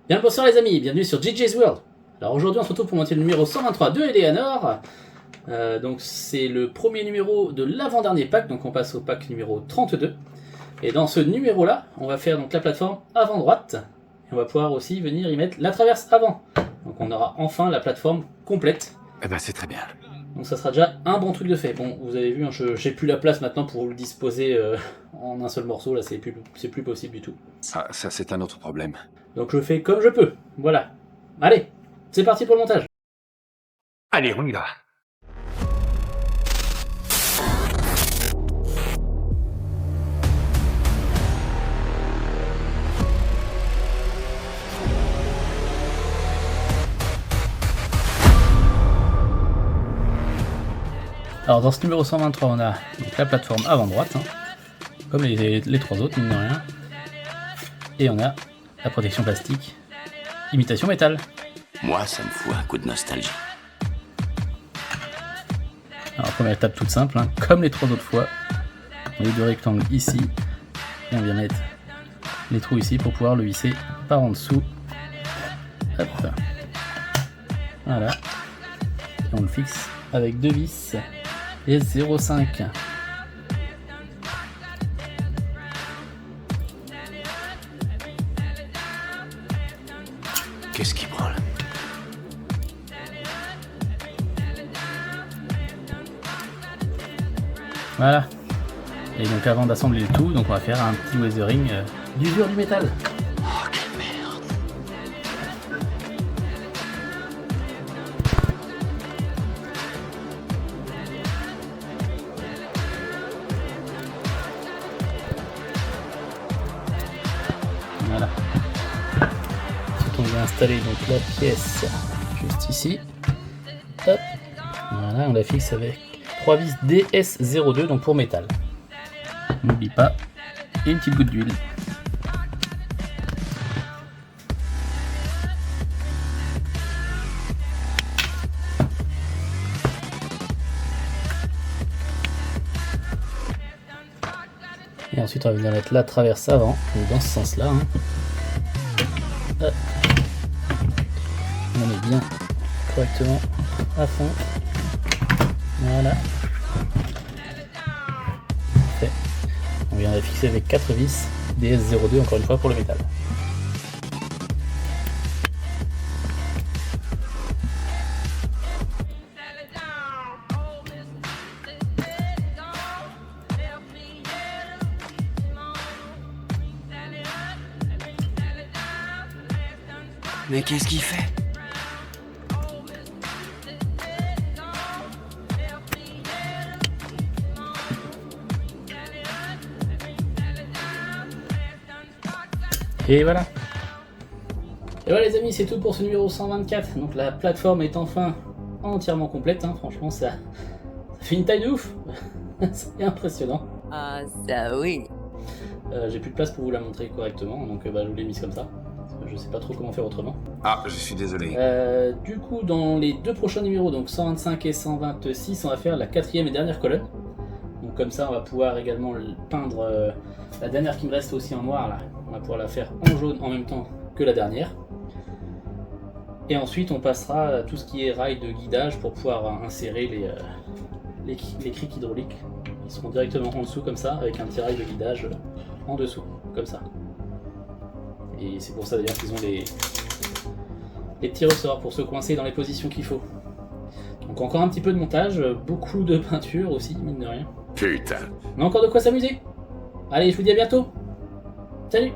Bien bonsoir les amis, bienvenue sur JJ's World. Alors aujourd'hui on se retrouve pour monter le numéro 123 de Eleanor. Donc c'est le premier numéro de l'avant-dernier pack, donc on passe au pack numéro 32. Et dans ce numéro là, on va faire donc la plateforme avant-droite. Et on va pouvoir aussi venir y mettre la traverse avant. Donc on aura enfin la plateforme complète. Eh ben c'est très bien. Donc ça sera déjà un bon truc de fait. Bon, vous avez vu, hein, j'ai plus la place maintenant pour le disposer en un seul morceau. Là, c'est plus possible du tout. Ça c'est un autre problème. Donc je fais comme je peux. Voilà. Allez, c'est parti pour le montage. Allez, on y va. Alors dans ce numéro 123, on a donc la plateforme avant droite, hein, comme les trois autres, mine de rien. Et on a la protection plastique, imitation métal. Moi, ça me fout un coup de nostalgie. Alors première étape toute simple, hein, comme les trois autres fois. On a les deux rectangles ici, et on vient mettre les trous ici pour pouvoir le visser par en dessous. Hop. Voilà. Et on le fixe avec deux vis. Et 0,5. Qu'est-ce qui branle? Voilà. Et donc avant d'assembler le tout, donc on va faire un petit weathering d'usure du métal. Oh, quelle merde! Voilà. Ensuite on vient installer donc la pièce juste ici. Hop. Voilà, on la fixe avec 3 vis DS02 donc pour métal. N'oublie pas, et une petite goutte d'huile. Et ensuite on va venir mettre la traverse avant, donc dans ce sens là. Hop. On met bien correctement à fond. Voilà. Parfait. On vient la fixer avec 4 vis DS02 encore une fois pour le métal. Mais qu'est-ce qu'il fait? Et voilà. Et voilà les amis, c'est tout pour ce numéro 124. Donc la plateforme est enfin entièrement complète, hein. Franchement ça fait une taille de ouf. C'est impressionnant. Ah, ça oui. J'ai plus de place pour vous la montrer correctement, donc je vous l'ai mise comme ça. Parce que je sais pas trop comment faire autrement. Ah, je suis désolé. Du coup, dans les deux prochains numéros, donc 125 et 126, on va faire la quatrième et dernière colonne. Donc comme ça, on va pouvoir également peindre la dernière qui me reste aussi en noir là. On va pouvoir la faire en jaune en même temps que la dernière. Et ensuite, on passera à tout ce qui est rails de guidage pour pouvoir insérer les crics hydrauliques. Ils seront directement en dessous comme ça, avec un petit rail de guidage en dessous, comme ça. Et c'est pour ça d'ailleurs qu'ils ont les petits ressorts pour se coincer dans les positions qu'il faut. Donc encore un petit peu de montage, beaucoup de peinture aussi, mine de rien. Putain. On a encore de quoi s'amuser. Allez, je vous dis à bientôt. Salut!